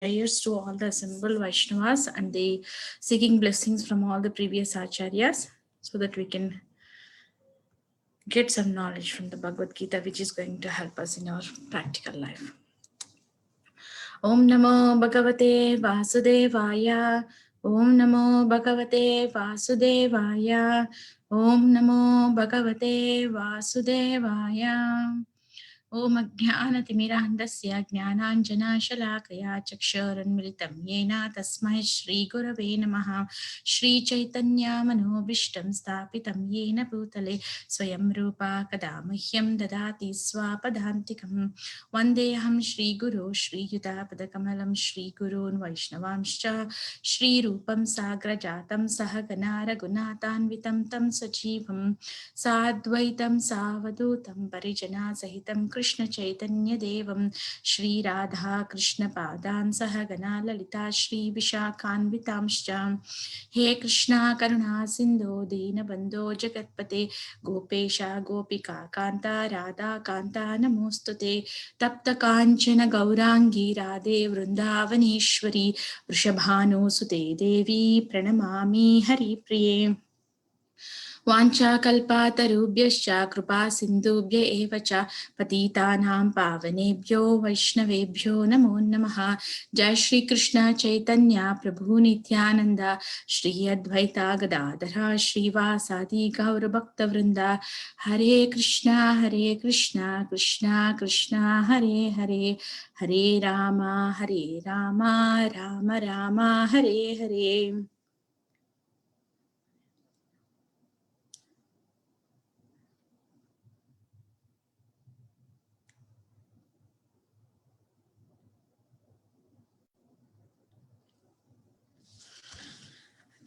Prayers to all the assembled Vaishnavas and the seeking blessings from all the previous acharyas so that we can get some knowledge from the Bhagavad Gita, which is going to help us in our practical life. Om Namo Bhagavate Vasudevaya. Om Namo Bhagavate Vasudevaya. Om Namo Bhagavate Vasudevaya. ओम अज्ञानतिमिरान्धस्य ज्ञानाञ्जनशलाकया चक्षुरुन्मिलितं येन तस्मै श्रीगुरवे नमः। श्रीचैतन्यमनोभीष्टं स्थापितं येन भूतले स्वयं रूपा कदा मह्यं ददाति स्वापदान्तिकं। वन्देऽहं श्रीगुरो श्रीयुतापदकमलं श्रीगुरून् वैष्णवांश्च श्रीरूपं साग्रजातं सहगना रघुनाथान्वितं तं सजीवं साद्वैतं सावधूतं परिजनासहितं कृष्ण चैतन्य देवं श्री राधा कृष्ण पादान् सहगना ललिता श्री विशाखान्वितांश्च। हे कृष्णा करुणा सिन्धो दीनबन्धो जगत्पते गोपेश गोपिका कान्ता राधा कान्ता नमोस्तुते। तप्त काञ्चन गौरांगी राधे वृन्दावनेश्वरी वृषभानुसुते देवी प्रणमामि हरिप्रिये। वाञ्छाकल्पातरुभ्यश्च कृपा सिन्धुभ्य एव च पतितानां पावनेभ्यो वैष्णवेभ्यो नमो नमः। जय श्री कृष्ण चैतन्य प्रभु नित्यानंद श्री अद्वैता गदाधर श्रीवासादि गौरभक्तवृंद। हरे Krishna Krishna Krishna Hare Hare Hare Ram Ram Ram Hare Hare.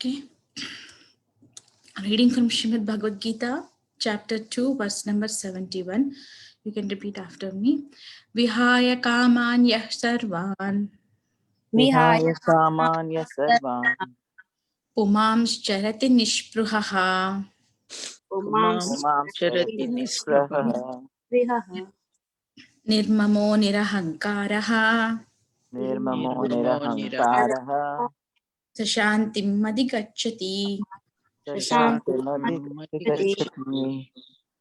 Okay. Reading from Srimad Bhagavad Gita, chapter 2, verse number 71. You can repeat after me. Vihaya kamanyah sarvan. Vihaya kamanya sarvan. Pumamscharati nishpruhaha. Pumamscharati nishprahaha. Nirmamo nirahankaraha. Nirmamo nirahankaraha. Sashantim madhigacchati. Sashantim adhigacchati.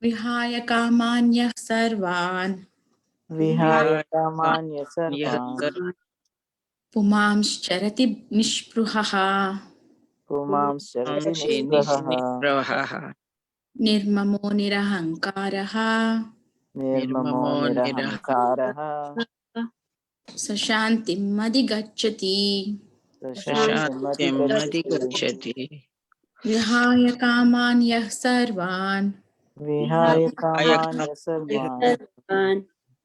Vihaya kamanyah sarvan. Vihaya kamanya sarvan. Pumamscharati nishpruhaha. Pumamscharati nishprahaha. Nirmamo nirahankaraha. Nirmamo nirahankaraha. Sashantim madhigacchati. Sashantim adhigacchati. Vihaya kamanyah sarvan. Vihaya kamanya sarvan.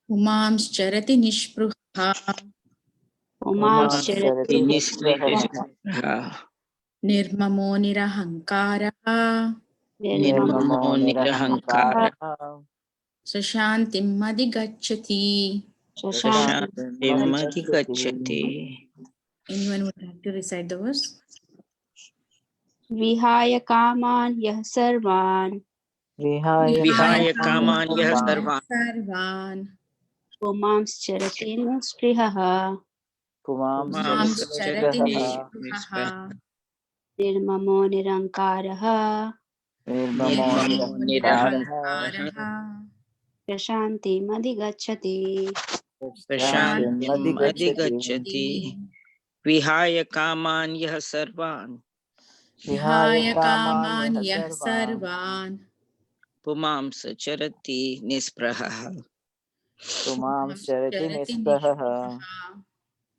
Pumamscharati nishpruha. Pumamscharati nishprahaha. Nirmamo nirahankaraha. Nirmamo nirahankaraha. Sashantim madhigacchati. Sashantim adhigacchati. Anyone would like to recite the verse? Vihaya kaman yah sarvan. Vihaya kaman yah sarvan. Pumamscharati nisprihaha. Pumamscharati nishpruhaha. Nirmamo nirankaraha. Nirmamo nirahankaraha. Prashantim adhigacchati. Sashantim adhigacchati. Vihaya kaman yah sarvan. Vihaya kamanyah sarvan. Pumamscharati nisprahaha. Pumamscharati nishpruhaha.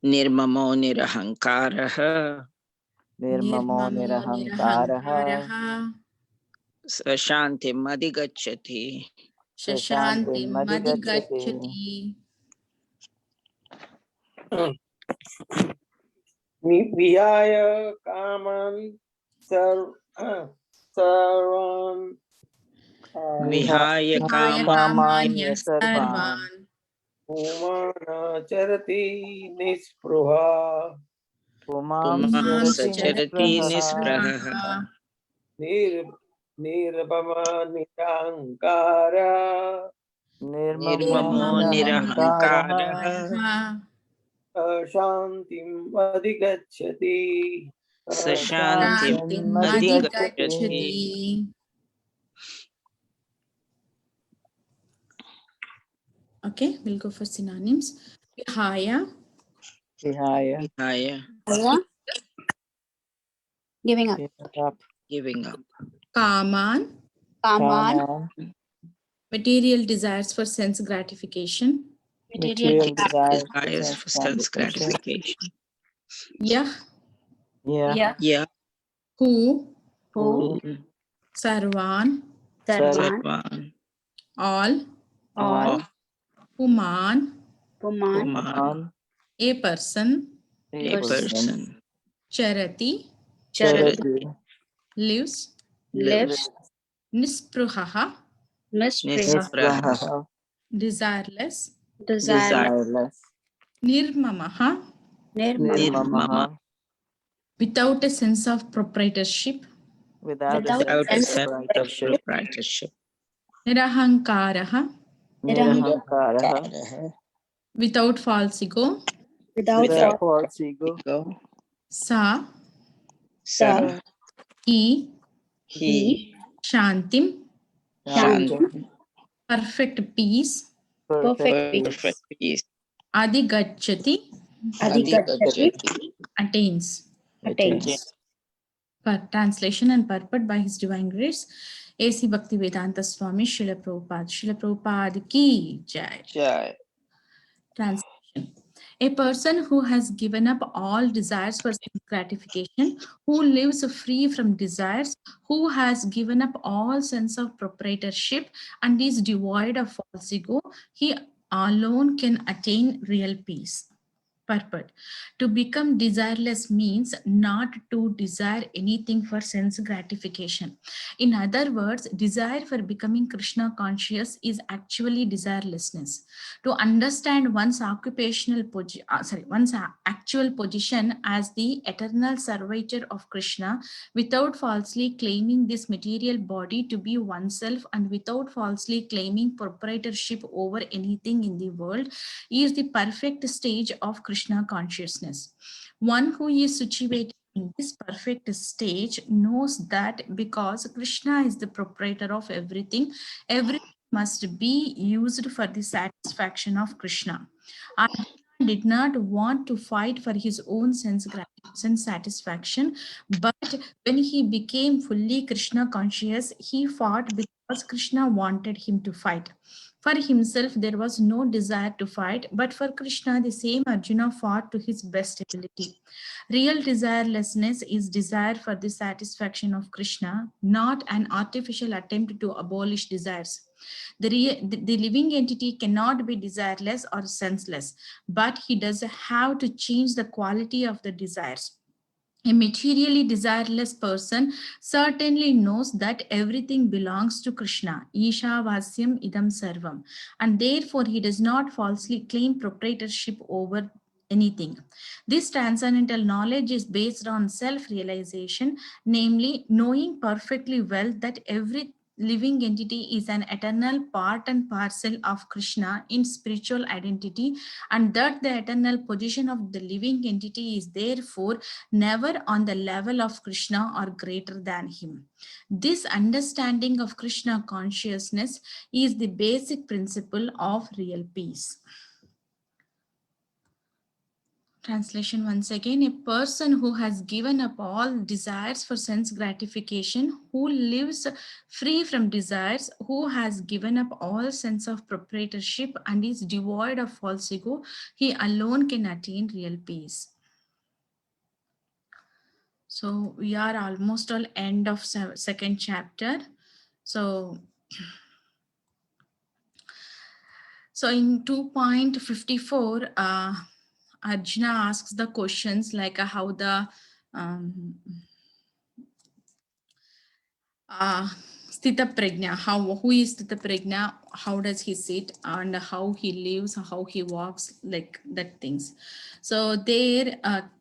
Nirmamo nirahankaraha. Nirmamo nirahankaraha. Sashantim adhigacchati. Sashantim madhigacchati. Vihaya kaman sarvan. Vihaya kamanya sarvan. Pumamscharati nishpruha. Pumamscharati nisprahaha. Nirvama nirahankara. Nirmamo nirahankaraha. शान्तिम् अधिगच्छति सशान्तिम् Shantim अधिगच्छति. Adhigachati. Okay, we'll go for synonyms. Vihaya, Vihaya, Vihaya, Giving up. giving up. Kaman, Kaman. Kaman, material desires for sense gratification. material desires Desires for sense gratification. Yah, Yeah, Yeah, who, Who. Sarvan, Sarvan. Sarvan, all, All. Puman, Puman. Puman, a person, a person. Charati, Charity, lives, Lives. Nispruhaha, Nispriha. Nispraha, desireless, Desireless. desireless, Nirmamaha, Nirmama. Nirmamaha, without a sense of proprietorship, without a Without sense Without a of sense of proprietorship, proprietorship. Nirahankaraha, Nirahankaraha, without false ego, Without without false ego, Ego. Sa, Sa, he, he, Shantim, Shanti, perfect peace, perfect perfect peace, peace. Adhigachati, Adhigachati. attains. attains. For translation and purport by His Divine Grace, A.C. Bhaktivedanta Swami Srila Prabhupada. Srila Prabhupada ki jai. Jai. Translation. A person who has given up all desires for sense gratification, who lives free from desires, who has given up all sense of proprietorship and is devoid of false ego, he alone can attain real peace. Purport. To become desireless means not to desire anything for sense gratification. In other words, desire for becoming Krishna conscious is actually desirelessness. To understand one's one's actual position as the eternal servitor of Krishna without falsely claiming this material body to be oneself and without falsely claiming proprietorship over anything in the world is the perfect stage of Krishna consciousness. One who is situated in this perfect stage knows that because Krishna is the proprietor of everything, everything must be used for the satisfaction of Krishna. Arjuna did not want to fight for his own sense satisfaction, but when he became fully Krishna conscious, he fought because Krishna wanted him to fight. For himself, there was no desire to fight, but for Krishna, the same Arjuna fought to his best ability. Real desirelessness is desire for the satisfaction of Krishna, not an artificial attempt to abolish desires. The living entity cannot be desireless or senseless, but he does have to change the quality of the desires. A materially desireless person certainly knows that everything belongs to Krishna, Isha Vasyam Idam Sarvam, and therefore he does not falsely claim proprietorship over anything. This transcendental knowledge is based on self-realization, namely knowing perfectly well that every living entity is an eternal part and parcel of Krishna in spiritual identity, and that the eternal position of the living entity is therefore never on the level of Krishna or greater than him. This understanding of Krishna consciousness is the basic principle of real peace. Translation once again, a person who has given up all desires for sense gratification, who lives free from desires, who has given up all sense of proprietorship and is devoid of false ego, he alone can attain real peace. So we are almost all end of second chapter. So in 2.54, Arjuna asks the questions like how the Sthita Prajna, who is Sthita Prajna, how does he sit and how he lives, how he walks, like that things. So there,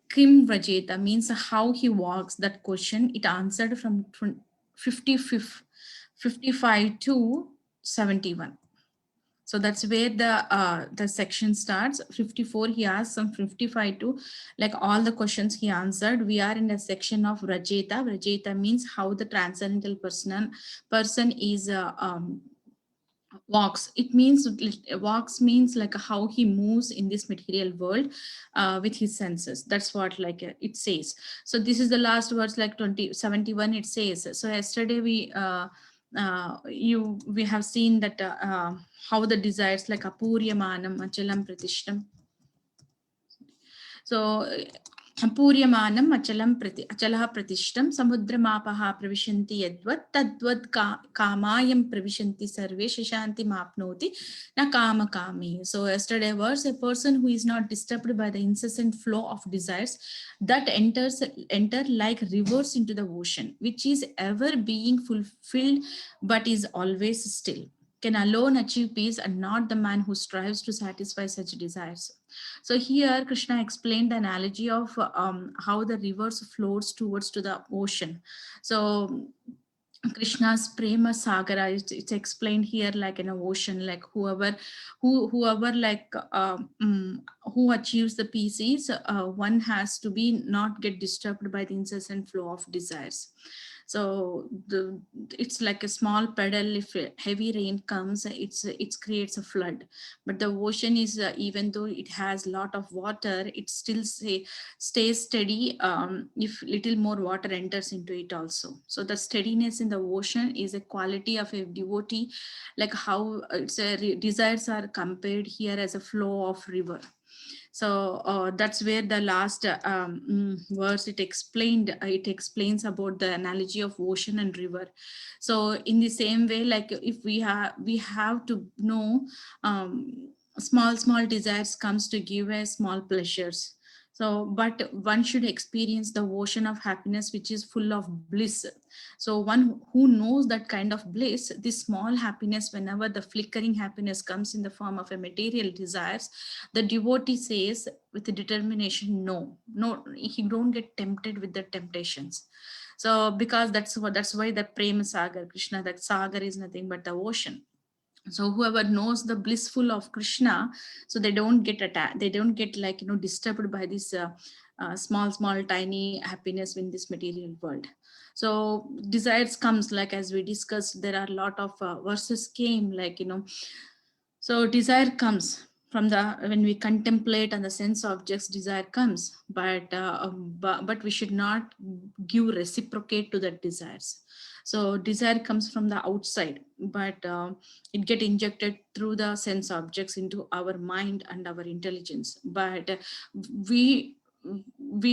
Kim Vrajeta means how he walks, that question, it answered from 55 to 71. So that's where the section starts. 54 he asks, some 55 to like all the questions he answered. We are in the section of Rajeta. Rajeta means how the transcendental person is walks. It means walks means like how he moves in this material world with his senses. That's what like it says. So this is the last words, like 71 it says. So yesterday we have seen that how the desires like apuryamanam achalam pratishtam. So पूर्यमानम् अचलं अचलः प्रतिष्ठं समुद्रमापः प्रविशन्ति यद्वत् तद्वत् कामायं प्रविशन्ति सर्वे शशान्तिमाप्नोति न कामकामी. So yesterday was a person who is not disturbed by the incessant flow of desires that enter like rivers into the ocean, which is ever being fulfilled but is always still, can alone achieve peace, and not the man who strives to satisfy such desires. So here Krishna explained the analogy of how the rivers flows towards to the ocean. So Krishna's prema sagara, it's explained here like in an ocean, like whoever like who achieves the peace is one has to be not get disturbed by the incessant flow of desires. So it's like a small puddle. If heavy rain comes, it creates a flood. But the ocean is even though it has a lot of water, it still stays steady if little more water enters into it also. So the steadiness in the ocean is a quality of a devotee, like how desires are compared here as a flow of river. So that's where the last verse it explains about the analogy of ocean and river. So in the same way, like if we have to know small desires comes to give us small pleasures. So, but one should experience the ocean of happiness, which is full of bliss. So one who knows that kind of bliss, this small happiness, whenever the flickering happiness comes in the form of a material desires, the devotee says with determination, no, he don't get tempted with the temptations. So because that's why the prema sagar, Krishna, that sagar is nothing but the ocean. So whoever knows the blissful of Krishna, so they don't get attacked, they don't get like disturbed by this small tiny happiness in this material world. So desires comes, like as we discussed, there are a lot of verses came, like so desire comes from when we contemplate on the sense objects, desire comes, but we should not give reciprocate to that desires. So desire comes from the outside, but it get injected through the sense objects into our mind and our intelligence. But we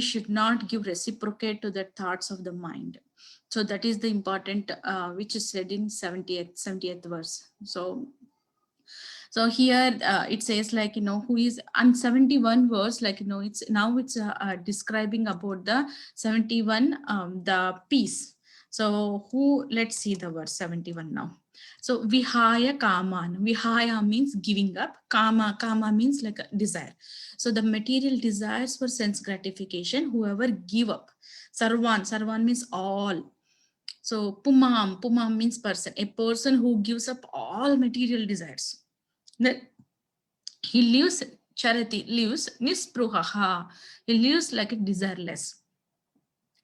should not give reciprocate to the thoughts of the mind. So that is the important, which is said in 70th verse. So here it says like, who is on 71 verse, like, it's describing about the 71, the peace. So let's see the verse 71 now. So vihaya kaman, vihaya means giving up, kama means like a desire. So the material desires for sense gratification, whoever give up, sarvan means all. So pumam means person, a person who gives up all material desires. That he lives, charity lives nispruhaha, he lives like a desireless.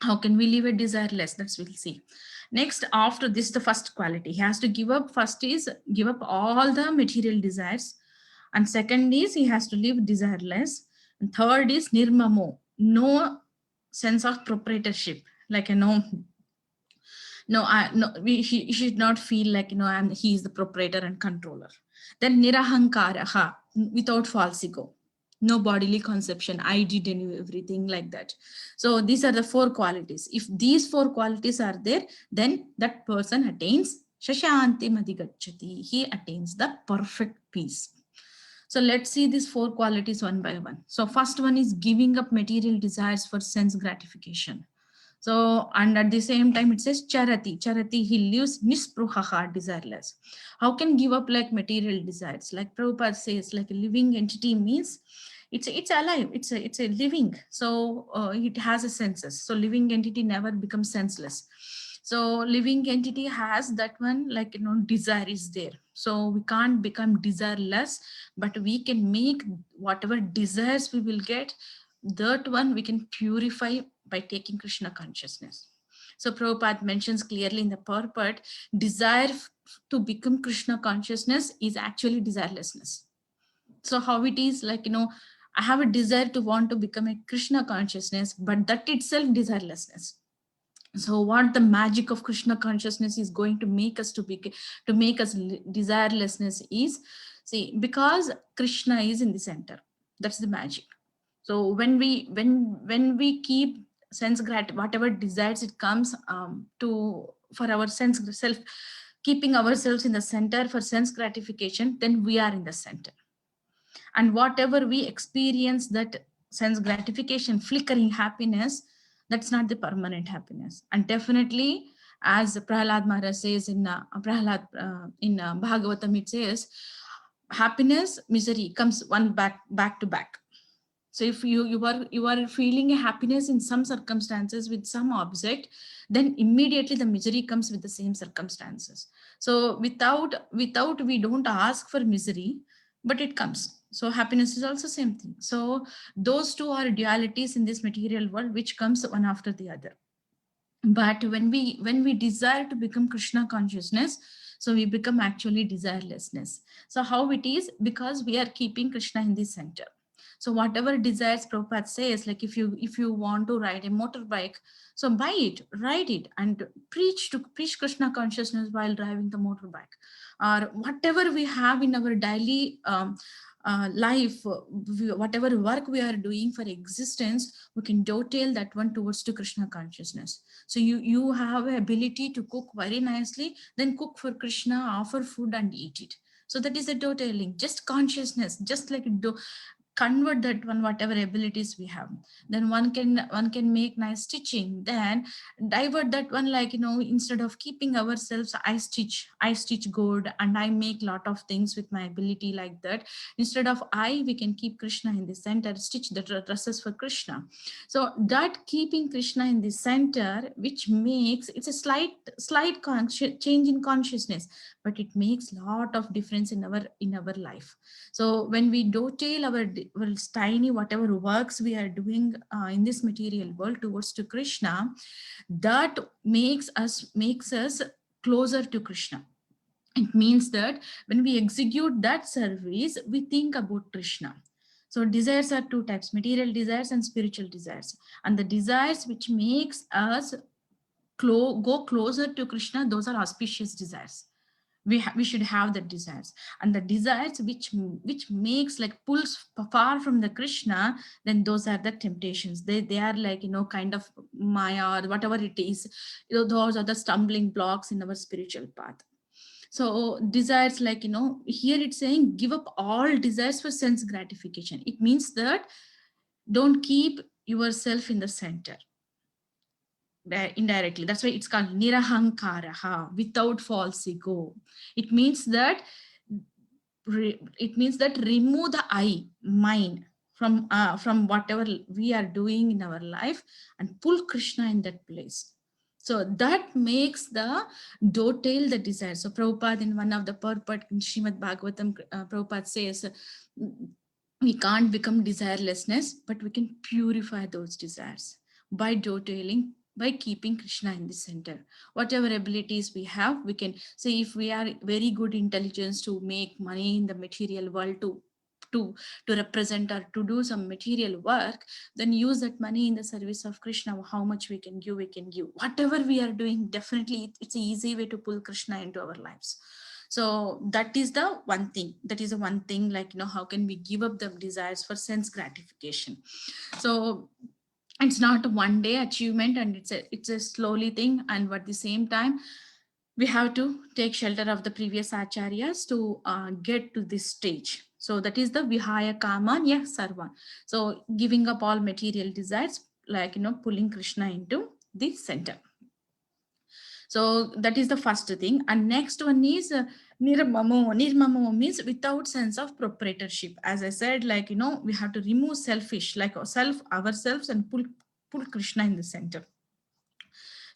How can we live a desireless? That's we'll see. Next, after this, the first quality he has to give up. First is give up all the material desires, and second is he has to live desireless, and third is nirmamo, no sense of proprietorship, like he should not feel like he is the proprietor and controller. Then nirahankaraha, without false ego, no bodily conception, I did everything, like that. So these are the 4 qualities. If these 4 qualities are there, then that person attains shashanti madhigacchati, he attains the perfect peace. So let's see these 4 qualities one by one. So first one is giving up material desires for sense gratification. So, and at the same time it says charati, he lives nispruhaha, desireless. How can give up like material desires? Like Prabhupada says, like a living entity means it's alive, it's a living. So it has a senses. So living entity never becomes senseless. So living entity has that one, like, desire is there. So we can't become desireless, but we can make whatever desires we will get, that one we can purify by taking Krishna consciousness. So Prabhupada mentions clearly in the purport, desire to become Krishna consciousness is actually desirelessness. So how it is, like, I have a desire to want to become a Krishna consciousness, but that itself desirelessness. So what the magic of Krishna consciousness is going to make us to make us desirelessness is, see, because Krishna is in the center. That's the magic. So when we keep sense whatever desires it comes to for our sense self, keeping ourselves in the center for sense gratification, then we are in the center. And whatever we experience, that sense gratification, flickering happiness, that's not the permanent happiness. And definitely, as Prahlad Maharaj says in Bhagavatam, it says, happiness, misery comes one back to back. So if you are feeling a happiness in some circumstances with some object, then immediately the misery comes with the same circumstances. So without we don't ask for misery, but it comes. So happiness is also same thing. So those two are dualities in this material world, which comes one after the other. But when we desire to become Krishna consciousness, so we become actually desirelessness. So how it is? Because we are keeping Krishna in the center. So whatever desires, Prabhupada says, like if you want to ride a motorbike, so buy it, ride it, and preach Krishna consciousness while driving the motorbike. Or whatever we have in our daily life, whatever work we are doing for existence, we can dovetail that one towards to Krishna consciousness. So you have the ability to cook very nicely, then cook for Krishna, offer food and eat it. So that is a dovetailing, just consciousness, just like convert that one, whatever abilities we have. Then one can make nice stitching, then divert that one, like, instead of keeping ourselves, I stitch good and I make lot of things with my ability, like that. Instead of we can keep Krishna in the center, stitch the dresses for Krishna. So that keeping Krishna in the center, which makes, it's a slight change in consciousness, but it makes lot of difference in our life. So when we dovetail our tiny whatever works we are doing in this material world towards to Krishna, that makes us closer to Krishna. It means that when we execute that service, we think about Krishna. So desires are two types: material desires and spiritual desires. And the desires which makes us go closer to Krishna, those are auspicious desires. We should have the desires. And the desires which makes, like, pulls far from the Krishna, then those are the temptations. They are like, kind of Maya or whatever it is. Those are the stumbling blocks in our spiritual path. So desires, like, here it's saying give up all desires for sense gratification. It means that don't keep yourself in the center. Indirectly, that's why it's called nirahankaraha, without false ego. It means that remove the mind from whatever we are doing in our life and pull Krishna in that place. So that makes the dovetail the desire. So Prabhupada, in one of the purport in Srimad Bhagavatam, Prabhupada says, we can't become desirelessness, but we can purify those desires by dovetailing, by keeping Krishna in the center. Whatever abilities we have, we can say, if we are very good intelligence to make money in the material world, to represent or to do some material work, then use that money in the service of Krishna. How much we can give. Whatever we are doing, definitely it's an easy way to pull Krishna into our lives. So that is the one thing. Like, how can we give up the desires for sense gratification? So it's not a one day achievement, and it's a slowly thing. And at the same time, we have to take shelter of the previous acharyas to get to this stage. So that is the vihaya kaman ya sarvan. So giving up all material desires, like, pulling Krishna into the center. So that is the first thing. And next one is nirmamo. Nirmamo means without sense of proprietorship. As I said, like, we have to remove selfish, like ourselves, and pull Krishna in the center.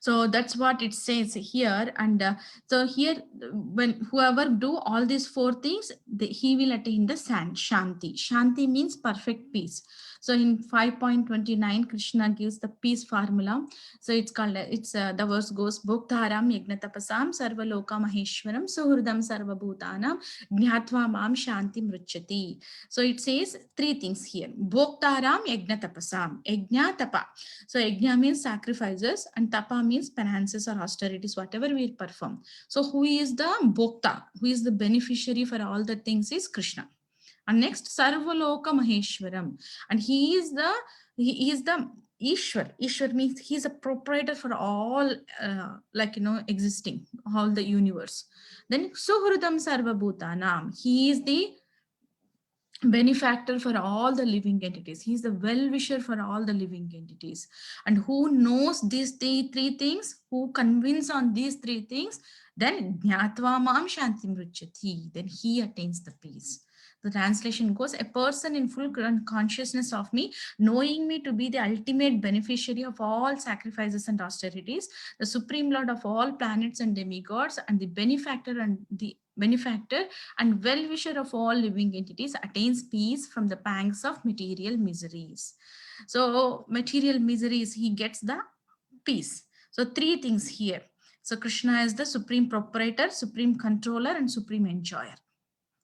So that's what it says here. And so here, when whoever do all these four things, he will attain the Shanti. Shanti means perfect peace. So in 5.29, Krishna gives the peace formula. So it's called, the verse goes, Bhoktaram Yagnatapasam Sarvaloka Maheshwaram Suhurdam Sarvabhutanam Jnatva Mam Shanti Mruchati. So it says three things here. Bhoktaram Yagnatapasam. Yajna tapa. So yajna means sacrifices and tapa means penances or austerities, whatever we perform. So who is the bhokta? Who is the beneficiary for all the things is Krishna. And next, Sarvaloka Maheshwaram. And he is the Ishwar. Ishwar means he is a proprietor for all, existing, all the universe. Then Suhridam Sarvabhutanam. He is the benefactor for all the living entities. He is the well-wisher for all the living entities. And who knows these three things, who convince on these three things, then Jnatva Mam Shanti Mruchati. Then he attains the peace. The translation goes, a person in full consciousness of me, knowing me to be the ultimate beneficiary of all sacrifices and austerities, the supreme lord of all planets and demigods, and the benefactor and well-wisher of all living entities, attains peace from the pangs of material miseries. So material miseries, he gets the peace. So three things here. So Krishna is the supreme proprietor, supreme controller, and supreme enjoyer.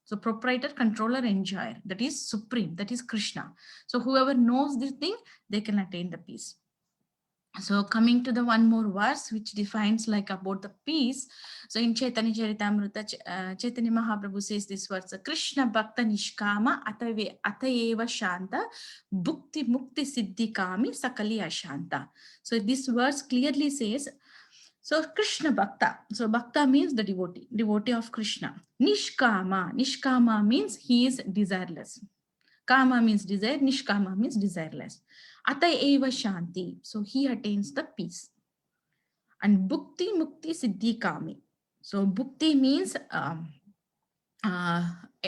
So proprietor, controller, enjoyer, that is supreme, that is Krishna. So whoever knows this thing, they can attain the peace. So coming to the one more verse which defines like about the peace. So in Chaitanya Charitamrita, Chaitanya Mahaprabhu says this verse, Krishna Bhakta Nishkama Atayeva Shanta Bhukti Mukti Siddhi Kami Sakali Ashanta. So this verse clearly says, so Krishna Bhakta. So Bhakta means the devotee of Krishna. Nishkama means he is desireless. Kama means desire, Nishkama means desireless. Atayeva Shanti. So he attains the peace. And Bhukti Mukti Siddhi Kami. So Bhukti means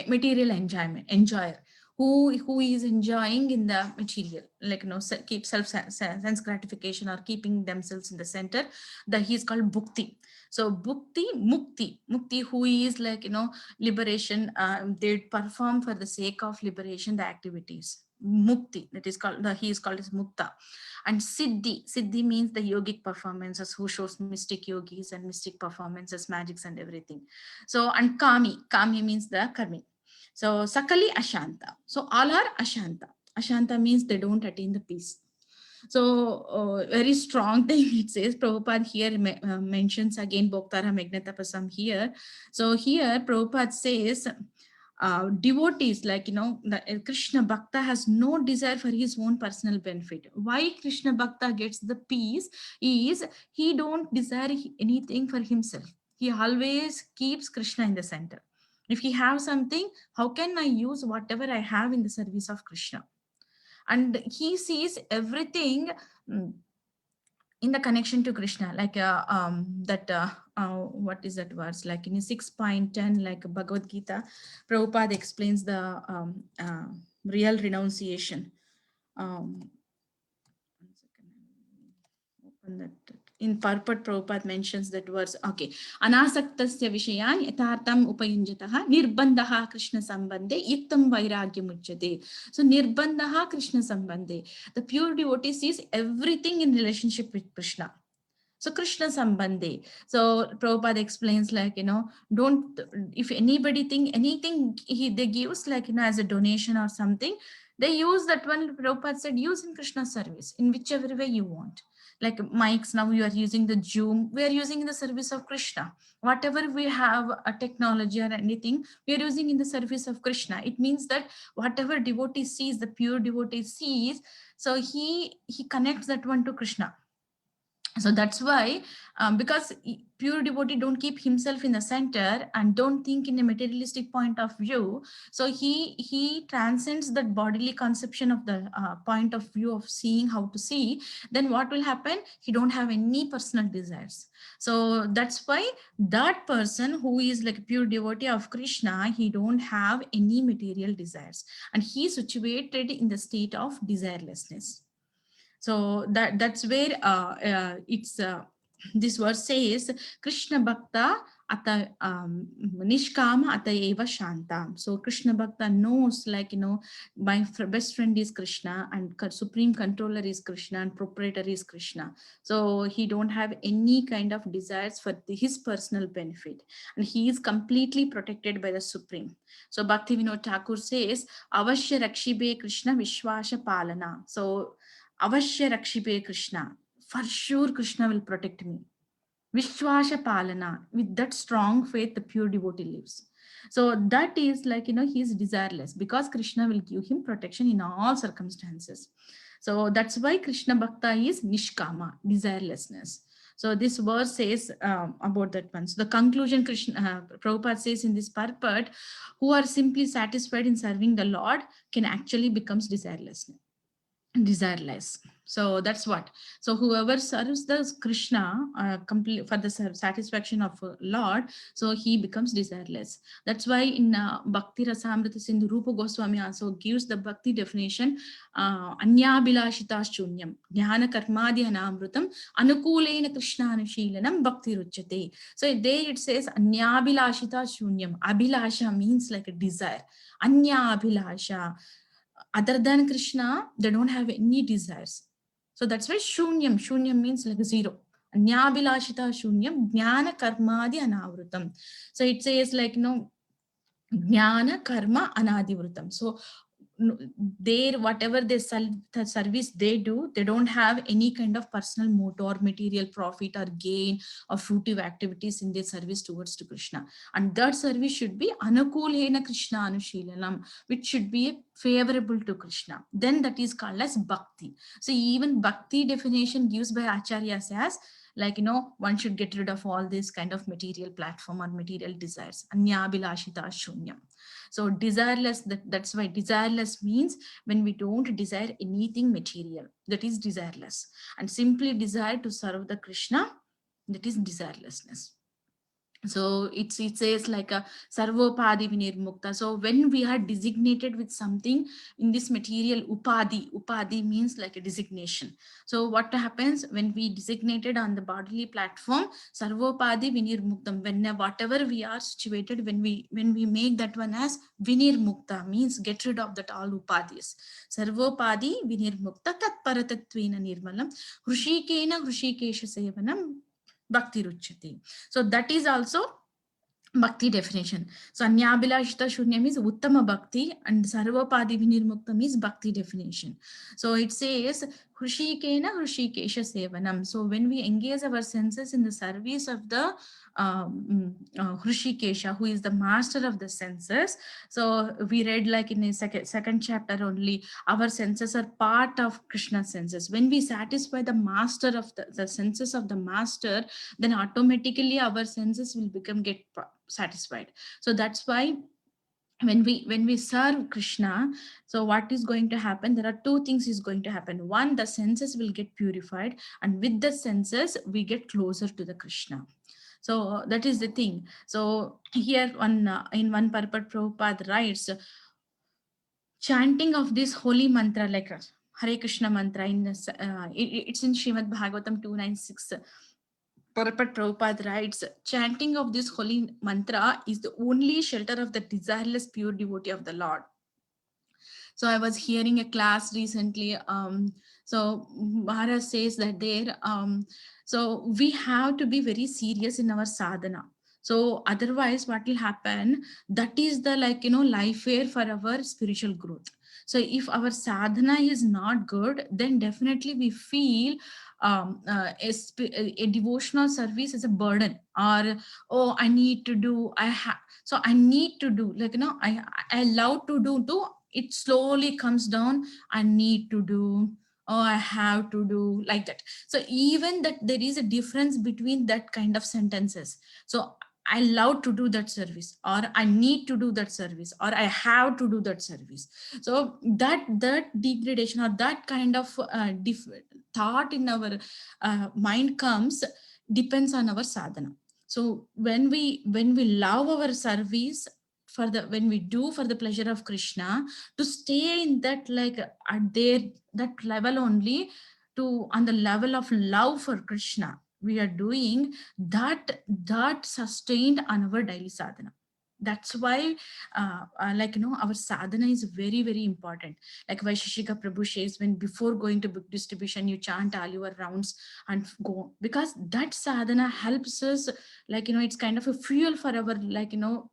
material enjoyer. Who is enjoying in the material, like keep sense gratification or keeping themselves in the center, he is called bhukti. So bhukti, mukti, who is liberation, they perform for the sake of liberation the activities. Mukti, that is called he is called as mukta. And siddhi means the yogic performances, who shows mystic yogis and mystic performances, magics and everything. So and kami means the karmi. So Sakali Ashanta. So all are Ashanta. Ashanta means they don't attain the peace. So very strong thing it says. Prabhupada here mentions again Bhoktara Megnatapasam here. So here Prabhupada says devotees, the Krishna Bhakta has no desire for his own personal benefit. Why Krishna Bhakta gets the peace is he don't desire anything for himself. He always keeps Krishna in the center. If he have something, how can I use whatever I have in the service of Krishna? And he sees everything in the connection to Krishna, like what is that verse? Like in 6.10, like Bhagavad Gita, Prabhupada explains the real renunciation. One second, open that. In purport, Prabhupada mentions that verse. Okay. Anasaktasya vishayan yathartam upayunjataha nirbandhaha Krishna sambandhe yuktam vairagyam uchyate. So nirbandhaha Krishna sambandhe. The pure devotee sees everything in relationship with Krishna. So Krishna sambandhe. So Prabhupada explains don't, if anybody think anything they gives as a donation or something, they use that one. Prabhupada said use in Krishna service in whichever way you want. Like mics, now you are using the Zoom, we are using in the service of Krishna. Whatever we have a technology or anything, we are using in the service of Krishna. It means that whatever devotee sees, the pure devotee sees, so he connects that one to Krishna. So that's why, because pure devotee don't keep himself in the center and don't think in a materialistic point of view. So he transcends that bodily conception of the point of view of seeing how to see. Then what will happen? He don't have any personal desires. So that's why that person who is like a pure devotee of Krishna, he don't have any material desires, and he is situated in the state of desirelessness. So that's where it's this verse says Krishna Bhakta ata nishkama ata eva shanta. So Krishna Bhakta knows, like, my best friend is Krishna, and supreme controller is Krishna, and proprietor is Krishna. So he don't have any kind of desires for his personal benefit, and he is completely protected by the supreme. So Bhakti Vinod Thakur says avashya rakshibe Krishna vishwasha palana. So avashya rakshibe Krishna, for sure Krishna will protect me. Vishwasha Palana, with that strong faith, the pure devotee lives. So that is like, he is desireless, because Krishna will give him protection in all circumstances. So that's why Krishna Bhakta is Nishkama, desirelessness. So this verse says about that one. So the conclusion, Prabhupada says in this purport, who are simply satisfied in serving the Lord can actually becomes desireless. So that's what. So whoever serves the Krishna complete for the satisfaction of Lord, so he becomes desireless. That's why in Bhakti Rasamrita Sindhu, Rupa Goswami also gives the Bhakti definition, Anyabhilashita shunyam jnana karmadi anamrutam anukulena Krishna anushilanam bhakti ruchyate. So there it says Anyabhilashita shunyam. Abhilasha means like a desire. Anyabhilasha, other than Krishna, they don't have any desires. So that's why shunyam. Shunyam means like zero. Anyabhilashita shunyam jnana karmadi anavrutam. So it says like, jnana karma anadivrutam. So there, whatever they sell, the service they do, they don't have any kind of personal motive or material profit or gain or fruitive activities in their service towards to Krishna. And that service should be anukulena Krishna anushilanam, which should be favorable to Krishna. Then that is called as bhakti. So even bhakti definition gives by acharyas as, like, one should get rid of all this kind of material platform or material desires. Anyabhilashita shunyam. So desireless, that's why desireless means when we don't desire anything material, that is desireless. And simply desire to serve the Krishna, that is desirelessness. So it says like a sarvopadi vinirmukta. So when we are designated with something in this material, upadi means like a designation. So what happens when we designated on the bodily platform, sarvopadi vinirmuktam, when whatever we are situated, when we make that one as vinirmukta, means get rid of that all upadis. Sarvopadi vinirmukta tatparatatvena nirmalam hrushikena hrushikesha sevanam bhakti ruchyate. So that is also bhakti definition. So anyabhilashita shunyam is uttama bhakti, and sarvapadi vinirmuktam is bhakti definition. So it says hrushikena hrushikesha sevanam. So when we engage our senses in the service of the Hrushikesha, who is the master of the senses. So we read like in a second chapter only, our senses are part of Krishna's senses. When we satisfy the master of the senses of the master, then automatically our senses will get satisfied. So that's why when we serve Krishna, so what is going to happen? There are two things is going to happen. One, the senses will get purified, and with the senses we get closer to the Krishna. So that is the thing. So here in one purport, Prabhupada writes, chanting of this holy mantra, like Hare Krishna mantra, it's in Srimad Bhagavatam 296. Purport Prabhupada writes, chanting of this holy mantra is the only shelter of the desireless pure devotee of the Lord. So I was hearing a class recently. So Maharaj says that there, so we have to be very serious in our sadhana. So otherwise what will happen, that is the life air for our spiritual growth. So if our sadhana is not good, then definitely we feel a devotional service is a burden, or oh, I need to do, so I need to do, I love to do too. It slowly comes down, I need to do, oh, I have to do, like that. So even that there is a difference between that kind of sentences. So I love to do that service, or I need to do that service, or I have to do that service. So that degradation or that kind of thought in our mind comes, depends on our sadhana. So when we love our service, when we do for the pleasure of Krishna, to stay in that at that level only, on the level of love for Krishna, we are doing, that sustained on our daily sadhana. That's why our sadhana is very, very important. Like Vaisheshika Prabhu says, when before going to book distribution, you chant all your rounds and go, because that sadhana helps us, it's kind of a fuel for our,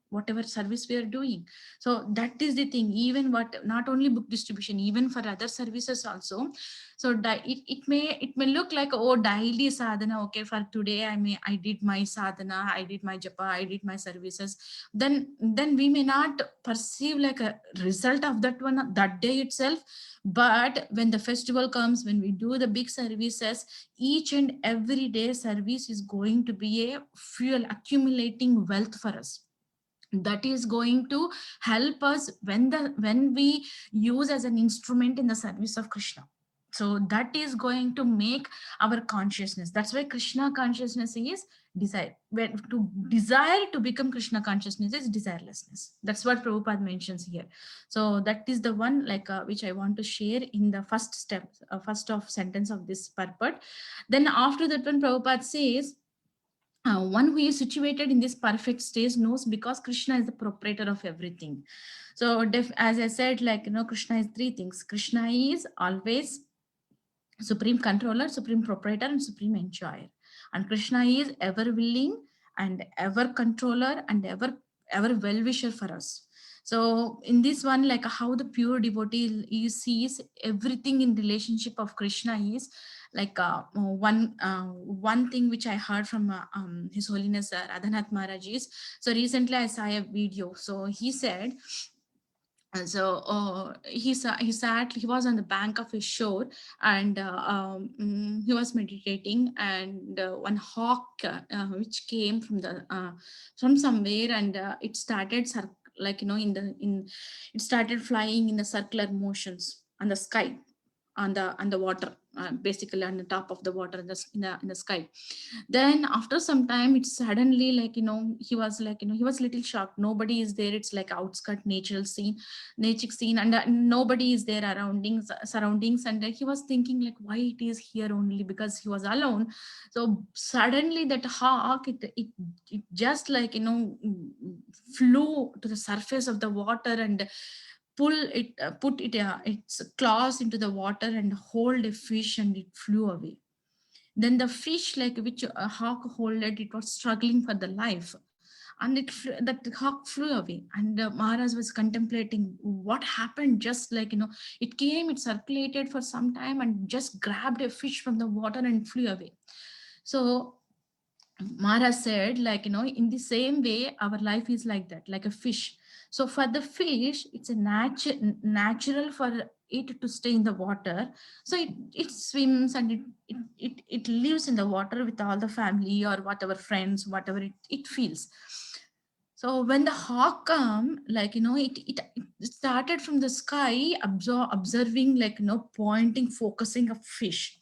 whatever service we are doing. So that is the thing. Even what, not only book distribution, even for other services also. So it may look like, oh, daily sadhana, okay, for today I did my sadhana, I did my japa, I did my services. Then we may not perceive like a result of that one that day itself. But when the festival comes, when we do the big services, each and every day service is going to be a fuel, accumulating wealth for us, that is going to help us when we use as an instrument in the service of Krishna. So that is going to make our consciousness. That's why Krishna consciousness is desire. When to desire to become Krishna consciousness is desirelessness. That's what Prabhupada mentions here. So that is the one which I want to share in the first step, first of sentence of this purport. Then after that one, Prabhupada says, one who is situated in this perfect stage knows, because Krishna is the proprietor of everything. So as I said, Krishna is three things. Krishna is always supreme controller, supreme proprietor, and supreme enjoyer. And Krishna is ever willing and ever controller and ever well-wisher for us. So in this one, like how the pure devotee sees everything in relationship of Krishna is like one thing which I heard from His Holiness Radhanath Maharaj is, so recently I saw a video. So he said, he was on the bank of a shore, and he was meditating, and one hawk which came from somewhere, and it started it started flying in the circular motions on the sky, on the water, basically on the top of the water in the sky. Then after some time, it suddenly he was he was little shocked. Nobody is there. It's like outskirt nature scene, and nobody is there surroundings, and he was thinking like why it is here only, because he was alone. So suddenly that hawk, it just flew to the surface of the water and put its claws into the water and hold a fish, and it flew away. Then the fish, which a hawk holded, it was struggling for the life, and that hawk flew away. And Maharaj was contemplating what happened. Just it came, it circulated for some time, and just grabbed a fish from the water and flew away. So Maharaj said, in the same way, our life is like that, like a fish. So for the fish, it's a natural for it to stay in the water. So it swims, and it lives in the water with all the family or whatever friends, whatever it feels. So when the hawk come, it started from the sky, observing, pointing, focusing a fish.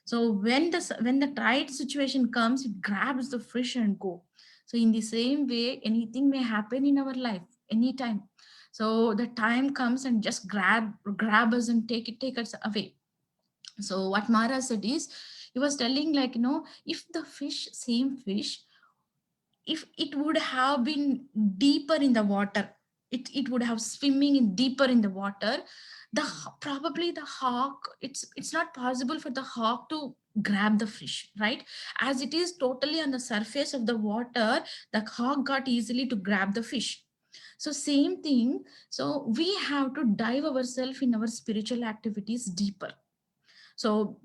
So when the right situation comes, it grabs the fish and go. So in the same way, anything may happen in our life anytime. So the time comes and just grab us and take us away. So what Maharaj said is, he was telling if the same fish, if it would have been deeper in the water, it would have swimming in deeper in the water, probably the hawk, it's not possible for the hawk to grab the fish, right? As it is totally on the surface of the water, the hawk got easily to grab the fish. So same thing, so we have to dive ourselves in our spiritual activities deeper. So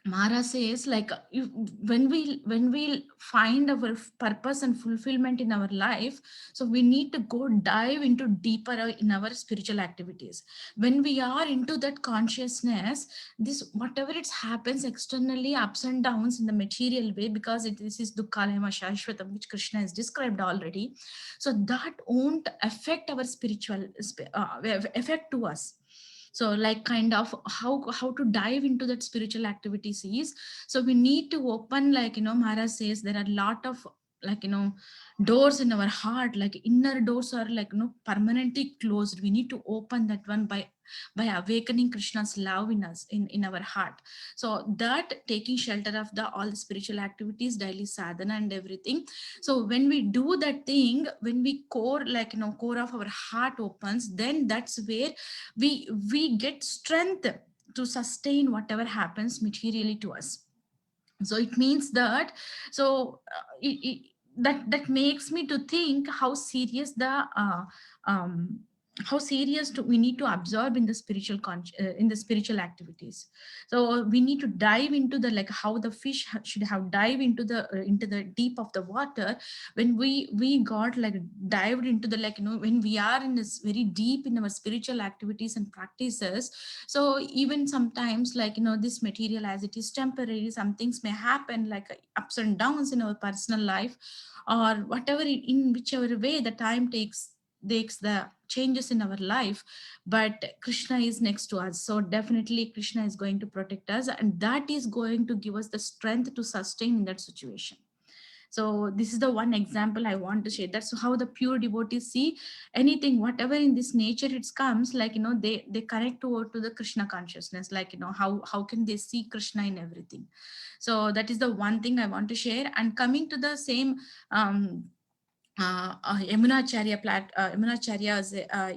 Mara says, when we find our purpose and fulfillment in our life, so we need to go dive into deeper in our spiritual activities. When we are into that consciousness, this whatever it happens externally, ups and downs in the material way, because this is Dukkhalayama Shashvatam, which Krishna has described already. So that won't affect our spiritual effect to us. So kind of how to dive into that spiritual activities is, so we need to open, Maharaj says, there are a lot of doors in our heart, inner doors are permanently closed. We need to open that one by by awakening Krishna's love in us, in our heart. So that taking shelter of the all the spiritual activities, daily sadhana and everything. So when we do that thing, when we core, like, core of our heart opens, then that's where we get strength to sustain whatever happens materially to us. So it means that, so that makes me to think how serious the um, how serious we need to absorb in the in the spiritual activities. So we need to dive into the, like, how the fish should have dive into the deep of the water. When we got, like, dived into the, like, when we are in this very deep in our spiritual activities and practices. So even sometimes, like, this material, as it is temporary, some things may happen, like, ups and downs in our personal life, or whatever, in whichever way the time takes the changes in our life. But Krishna is next to us, so definitely Krishna is going to protect us, and that is going to give us the strength to sustain in that situation. So this is the one example I want to share. That's how the pure devotees see anything, whatever in this nature it comes, like, they connect to the Krishna consciousness, like, how can they see Krishna in everything. So that is the one thing I want to share. And coming to the same, Yamunacharya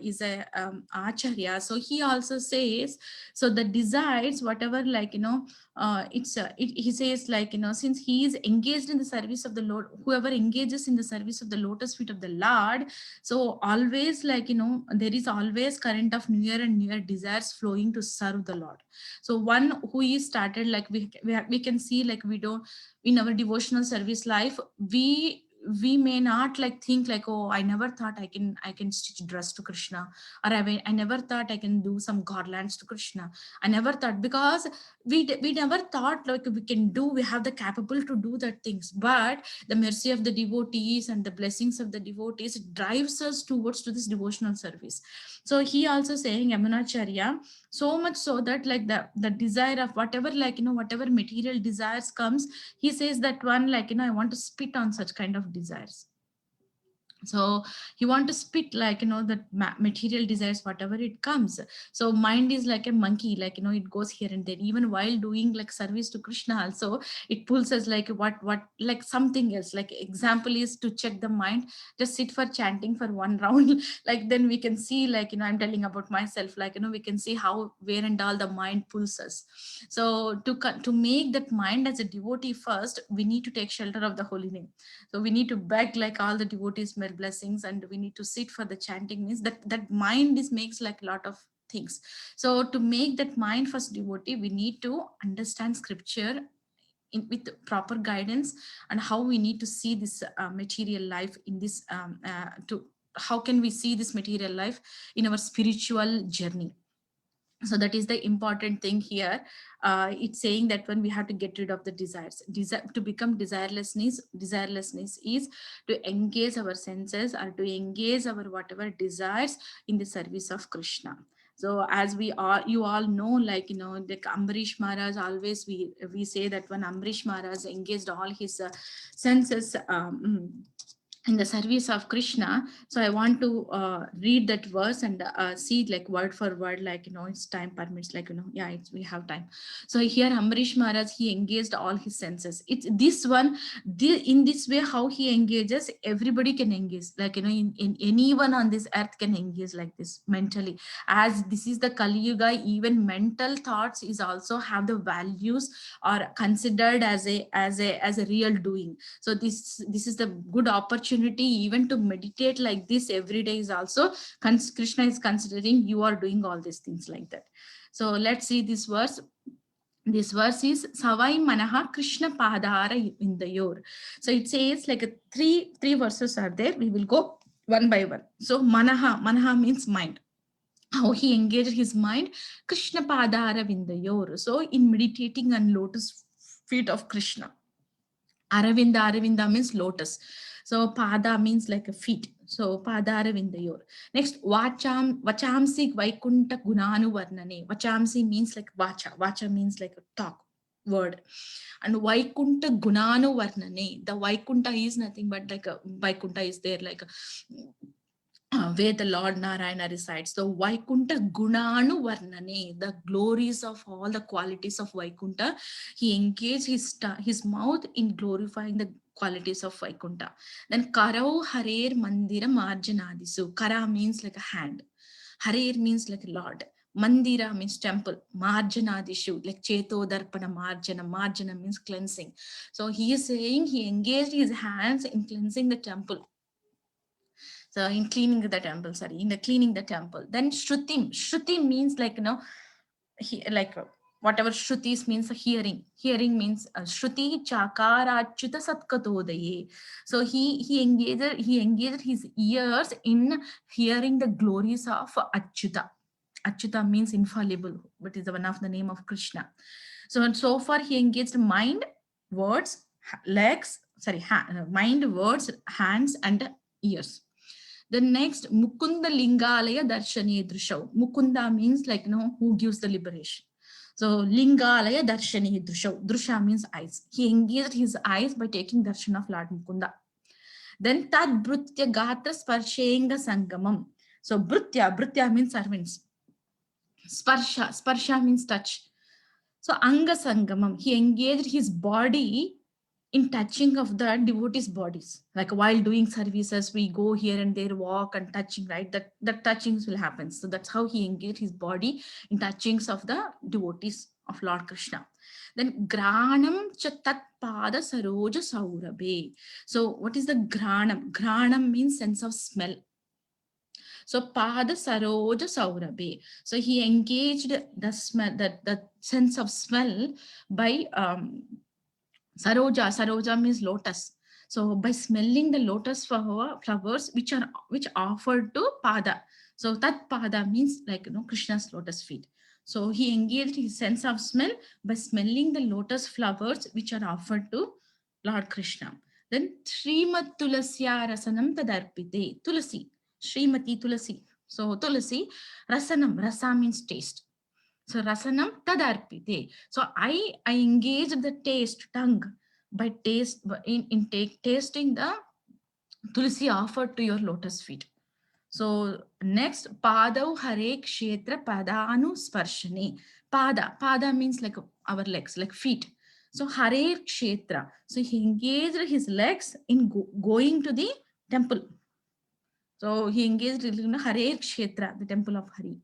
is a acharya. So he also says, so the desires, whatever, like, he says, like, since he is engaged in the service of the Lord, whoever engages in the service of the lotus feet of the Lord, so always, like, there is always current of newer and newer desires flowing to serve the Lord. So one who is started, like, we can see, like, we don't, in our devotional service life, we may not, like, think, like, oh, I never thought I can stitch dress to Krishna, or I never thought I can do some garlands to Krishna. I never thought, because we never thought, like, we have the capable to do that things. But the mercy of the devotees and the blessings of the devotees drives us towards to this devotional service. So he also saying, Yamunacharya, so much so that, like, the desire of whatever, like, whatever material desires comes, he says that one, like, I want to spit on such kind of desires. So he want to spit, like, the material desires, whatever it comes. So mind is like a monkey, like, it goes here and there. Even while doing, like, service to Krishna also, it pulls us, like, what like something else. Like, example is to check the mind, just sit for chanting for one round. Like, then we can see, like, I'm telling about myself, like, we can see how, where and all the mind pulls us. So to make that mind as a devotee, first we need to take shelter of the holy name. So we need to beg, like, all the devotees blessings, and we need to sit for the chanting. Means that mind is makes, like, a lot of things. So to make that mind first devotee, we need to understand scripture with proper guidance, and how we need to see this material life in this to how can we see this material life in our spiritual journey. So that is the important thing here. It's saying that when we have to get rid of the desires, to become desirelessness is to engage our senses, or to engage our whatever desires in the service of Krishna. So as you all know, like, like Ambarish Maharaj, always we say that when Ambarish Maharaj engaged all his senses in the service of Krishna. So I want to read that verse and see, like, word for word, like, it's time permits, like, yeah, we have time. So here Ambarish Maharaj, he engaged all his senses. It's this one, in this way, how he engages, everybody can engage, like, in anyone on this earth can engage like this mentally. As this is the Kali Yuga, even mental thoughts is also have the values, or considered as a real doing. So this is the good opportunity even to meditate like this every day. Is also Krishna is considering you are doing all these things like that. So let's see this verse. This verse is Savai Manaha Krishna Padara Indayor. So it says, like, three verses are there. We will go one by one. So Manaha means mind. How he engaged his mind, Krishna Padara Vindayor. So in meditating on lotus feet of Krishna. Aravinda means lotus. So pada means like a feet. So pada Aravindayor. Next, vachamsi vaikunta gunanu varnane. Vachamsi means like vacha. Vacha means like a talk, word. And vaikunta gunanu varnane. The vaikunta is nothing but like a vaikunta is there, like a where the Lord Narayana resides. So Vaikunta Gunanu Varnane, the glories of all the qualities of Vaikunta, he engaged his mouth in glorifying the qualities of Vaikunta. Then Karau Harer Mandira Marjanadisu. Kara means like a hand. Harer means like Lord. Mandira means temple. Marjanadishu, like Cheto Darpana Marjana. Marjana means cleansing. So he is saying he engaged his hands in cleansing the temple. So in cleaning the temple, cleaning the temple. Then Shruti means like, whatever Shrutis means hearing. Hearing means Shruti Chakara Achyuta Satkatodaye. So he engaged his ears in hearing the glories of Achyuta. Achyuta means infallible, but is one of the name of Krishna. So far he engaged mind, words, legs, mind, words, hands, and ears. The next, Mukunda Lingalaya Darshane Drushav. Mukunda means like, who gives the liberation. So Lingalaya Darshane Drushav. Drusha means eyes. He engaged his eyes by taking darshan of Lord Mukunda. Then Tad Brutya Gatra Sparshenga Sangamam. So Brutya means servants. Sparsha means touch. So Anga Sangamam, he engaged his body in touching of the devotees' bodies. Like while doing services, we go here and there, walk and touching, right? That touchings will happen. So that's how he engaged his body in touchings of the devotees of Lord Krishna. Then Granam Chatat Pada Saroja Saurabe. So what is the Granam? Granam means sense of smell. So Pada Saroja Saurabe. So he engaged the smell, the sense of smell by Saroja means lotus. So by smelling the lotus flowers which offered to Pada. So that Pada means like, Krishna's lotus feet. So he engaged his sense of smell by smelling the lotus flowers which are offered to Lord Krishna. Then Srimad Tulasya Rasanam Tadarpite. Tulasi. Srimati Tulasi. So Tulasi, Rasanam. Rasa means taste. So Rasanam Tadarpite. So I engaged the tongue by tasting the Tulasi offered to your lotus feet. So next, Padav Hare Kshetra Padanu Sparshane. Pada means like our legs, like feet. So Hare Kshetra. So he engaged his legs in going to the temple. So he engaged in Hare Kshetra, the temple of Hari.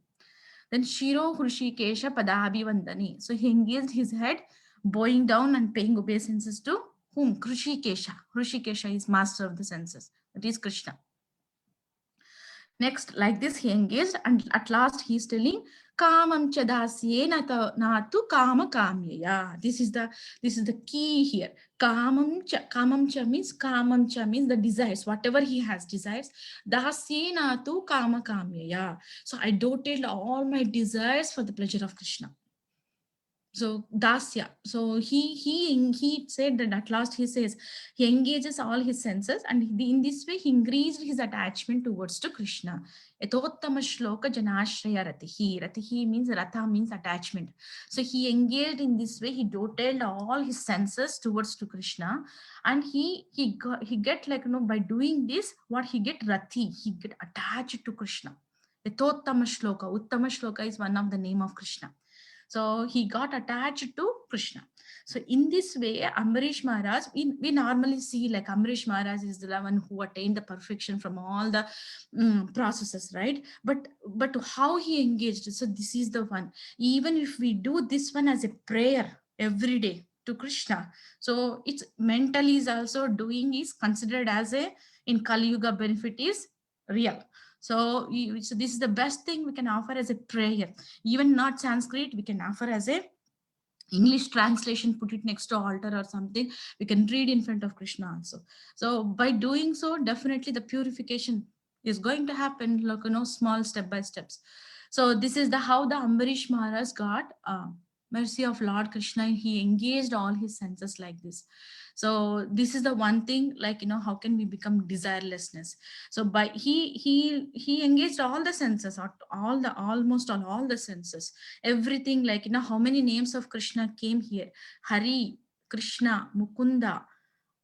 Then Shiro Hrishikesha Padabhivandani. So he engaged his head, bowing down and paying obeisances to whom? Hrishikesha. Hrishikesha is master of the senses. That is Krishna. Next, like this, he engaged, and at last he is telling, Kamam chadasye natu kama kamyaya. This is the key here. Kamam cha means the desires, whatever he has desires. Dasye natu kama kamyaya. So I doted all my desires for the pleasure of Krishna. So Dasya. So he said that at last he says he engages all his senses, and in this way he increased his attachment towards to Krishna. Etottama shloka janashraya ratihi. Ratihi means ratha means attachment. So he engaged in this way. He doted all his senses towards to Krishna, and he get like, by doing this, what he get rati. He get attached to Krishna. Etottama shloka. Uttama shloka is one of the name of Krishna. So he got attached to Krishna. So in this way, Ambarish Maharaj, we normally see like Ambarish Maharaj is the one who attained the perfection from all the processes, right? But how he engaged, so this is the one. Even if we do this one as a prayer every day to Krishna, so it's mentally is also doing is considered as a, in Kali Yuga, benefit is real. So this is the best thing we can offer as a prayer. Even not Sanskrit, we can offer as a English translation, put it next to altar or something. We can read in front of Krishna also. So by doing so, definitely the purification is going to happen, like, small step by steps. So this is how the Ambarish Maharaj got mercy of Lord Krishna. He engaged all his senses like this. So this is the one thing, like, how can we become desirelessness? So by he engaged all the senses, or almost all the senses, everything, like, how many names of Krishna came here? Hari, Krishna, Mukunda,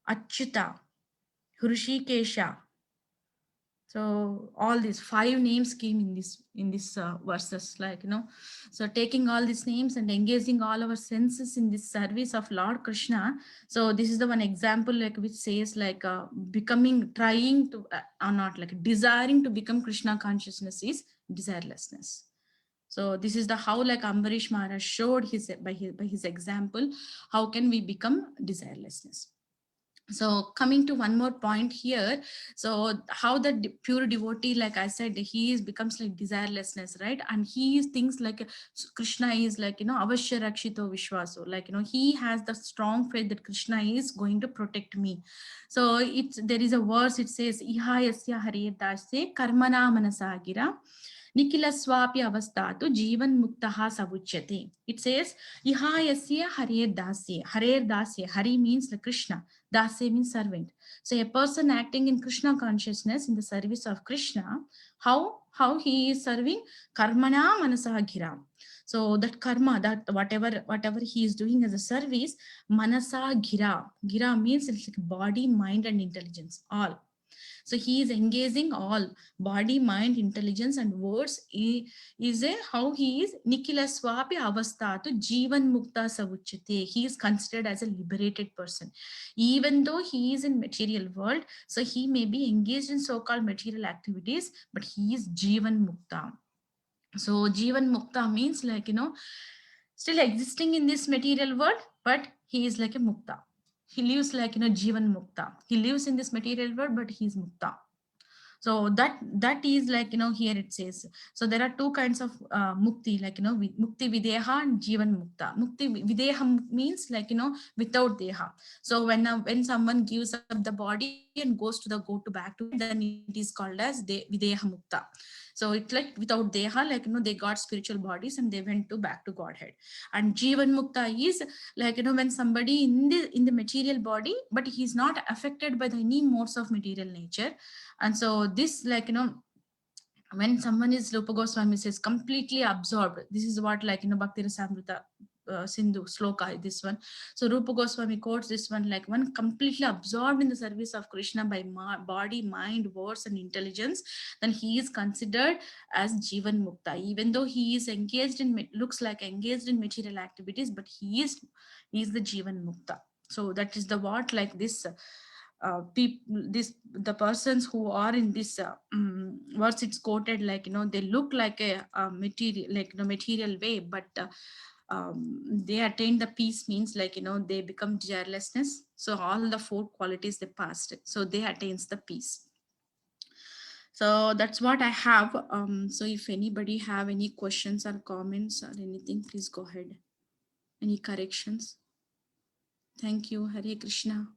Achyuta, Hrishikesha. So all these 5 names came in this verses, like, so taking all these names and engaging all our senses in this service of Lord Krishna. So this is the one example, like, which says, like, becoming, trying to, or not, like, desiring to become Krishna consciousness is desirelessness. So this is the how, like, Ambarish Maharaj showed by his example, how can we become desirelessness. So coming to one more point here, so how the pure devotee, like I said, he becomes like desirelessness, right? And he thinks like Krishna is like, avashya rakshito vishwaso, like, he has the strong faith that Krishna is going to protect me. So there is a verse, it says, iha yasya hare dasye karmana manasagira Nikila swapi avastatu jivan muktaha savuchyate. It says, iha yasya harer dasya. Harer dasya. Hari means like Krishna. Dasya means servant. So a person acting in Krishna consciousness in the service of Krishna, how he is serving? Karmana manasa gira. So that karma, that whatever he is doing as a service, manasa gira. Gira means it's like body, mind, and intelligence, all. So he is engaging all body, mind, intelligence, and words. Is a how he is Nikila Swapi Avastatu Jivan Mukta Savuchite. He is considered as a liberated person. Even though he is in material world, so he may be engaged in so-called material activities, but he is Jivan Mukta. So Jivan Mukta means like, still existing in this material world, but he is like a Mukta. He lives like, Jivan Mukta. He lives in this material world, but he is Mukta. So that is like, here it says, so there are 2 kinds of mukti, like, mukti videha and jivan mukta. Mukti videha means like, without deha. So when someone gives up the body and goes to back to it, then it is called as videha mukta. So it's like without deha, like, they got spiritual bodies and they went back to Godhead. And jivan mukta is like, when somebody in the material body, but he's not affected by any modes of material nature. And so this, like, when someone is, Rupa Goswami says, completely absorbed, this is what, like, Bhakti Rasamrita Sindhu sloka, this one. So Rupa Goswami quotes this one, like, one completely absorbed in the service of Krishna by body, mind, words, and intelligence, then he is considered as Jivan Mukta. Even though he is engaged in, looks like engaged in material activities, but he is the Jivan Mukta. So that is the what, like this the persons who are in this verse, it's quoted like, they look like a material, like, material way, but they attain the peace, means like, they become desirelessness. So all the 4 qualities they passed, so they attains the peace. So that's what I have. So if anybody have any questions or comments or anything, please go ahead. Any corrections? Thank you. Hare Krishna.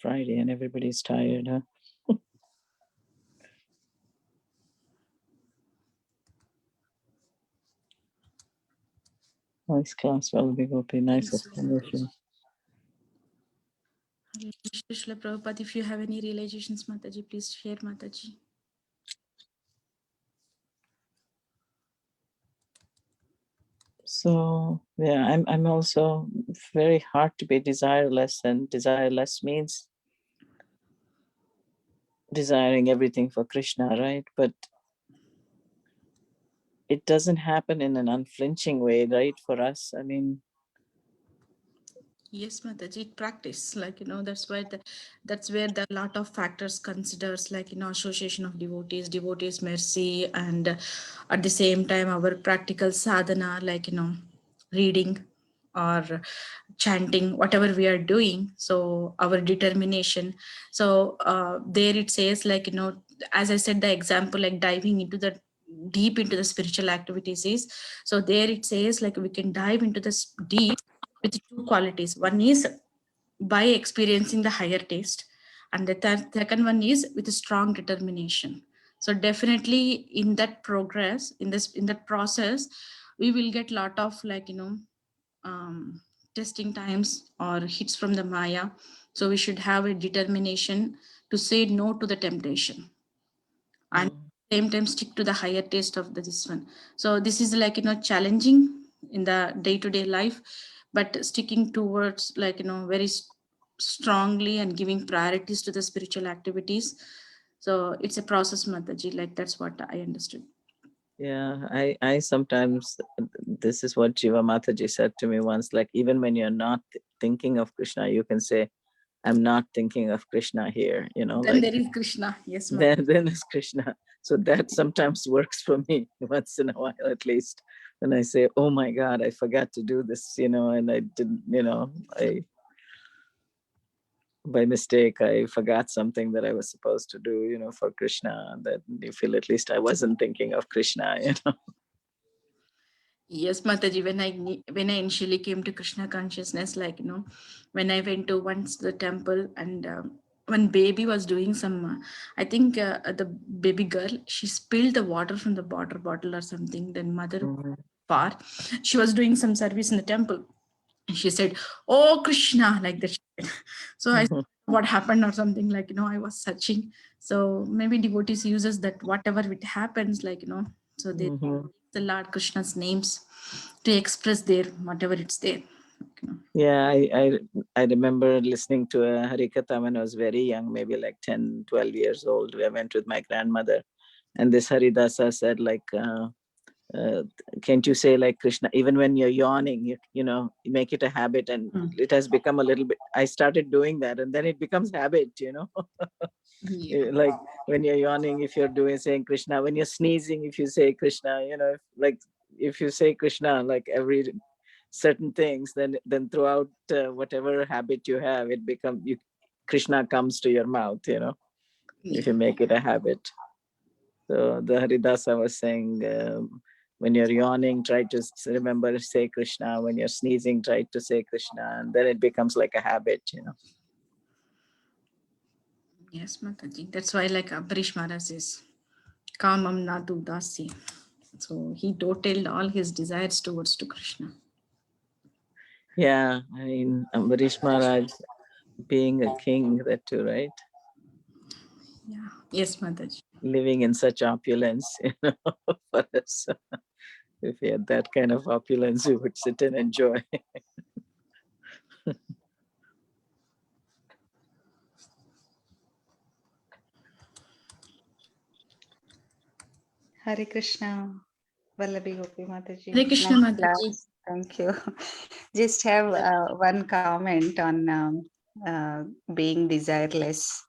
Friday and everybody's tired, huh? Nice class, Vallabhi Gopi. Nice Thanks. explanation. Srila Prabhupada, if you have any realizations, Mataji, please share, Mataji. So yeah, I'm also very hard to be desireless, and desireless means desiring everything for Krishna, right? But it doesn't happen in an unflinching way, right? For us, I mean, Yes, Mataji, practice, like, that's where the lot of factors considers, like, association of devotees mercy, and at the same time our practical sadhana, like, reading or chanting, whatever we are doing, so our determination. So there it says, like, as I said, the example, like diving into the deep into the spiritual activities is, so there it says, like, we can dive into this deep with 2 qualities. One is by experiencing the higher taste, and the second one is with a strong determination. So definitely in that progress, in that process, we will get lot of, like, testing times or hits from the Maya. So we should have a determination to say no to the temptation, and same time stick to the higher taste of this one. So this is like, challenging in the day-to-day life, but sticking towards like, very strongly and giving priorities to the spiritual activities. So it's a process, Mataji, like that's what I understood. Yeah, I sometimes, this is what Jiva Mataji said to me once, like, even when you're not thinking of Krishna, you can say, I'm not thinking of Krishna here, Then like, there is Krishna. Yes, Mataji. then is Krishna. So that sometimes works for me once in a while, at least. When I say, oh my God, I forgot to do this, and I didn't, by mistake, I forgot something that I was supposed to do, for Krishna, that you feel at least I wasn't thinking of Krishna, Yes, Mataji, when I initially came to Krishna consciousness, like, when I went to once the temple, and when baby was doing some, I think the baby girl, she spilled the water from the water bottle or something. Then mother far, she was doing some service in the temple. She said, "Oh Krishna," like that. So I said, what happened or something, like, I was searching. So maybe devotees uses that whatever it happens, like, so they the Lord Krishna's names to express their whatever it's there. Yeah, I remember listening to a Harikatha when I was very young, maybe like 10, 12 years old. I went with my grandmother, and this Haridasa said, like, can't you say like Krishna, even when you're yawning, you make it a habit, and it has become a little bit, I started doing that, and then it becomes habit, Yeah. like when you're yawning, if you're saying Krishna, when you're sneezing, if you say Krishna, if you say Krishna, like every certain things, then throughout whatever habit you have, it becomes Krishna comes to your mouth, if you make it a habit. So the Haridasa was saying, when you're yawning, try to remember to say Krishna. When you're sneezing, try to say Krishna, and then it becomes like a habit, Yes, Mataji. That's why, like Ambarish Maharaj says, Kamam Nadu Dasi. So he totaled all his desires towards to Krishna. Yeah, I mean, Ambarish Maharaj being a king, that too, right? Yeah. Yes, Mataji. Living in such opulence, for us. If we had that kind of opulence, we would sit and enjoy. Hare Krishna, Vallabi Gopi Mataji. Hare Krishna, Nice Mataji. class. Thank you. Just have one comment on being desireless.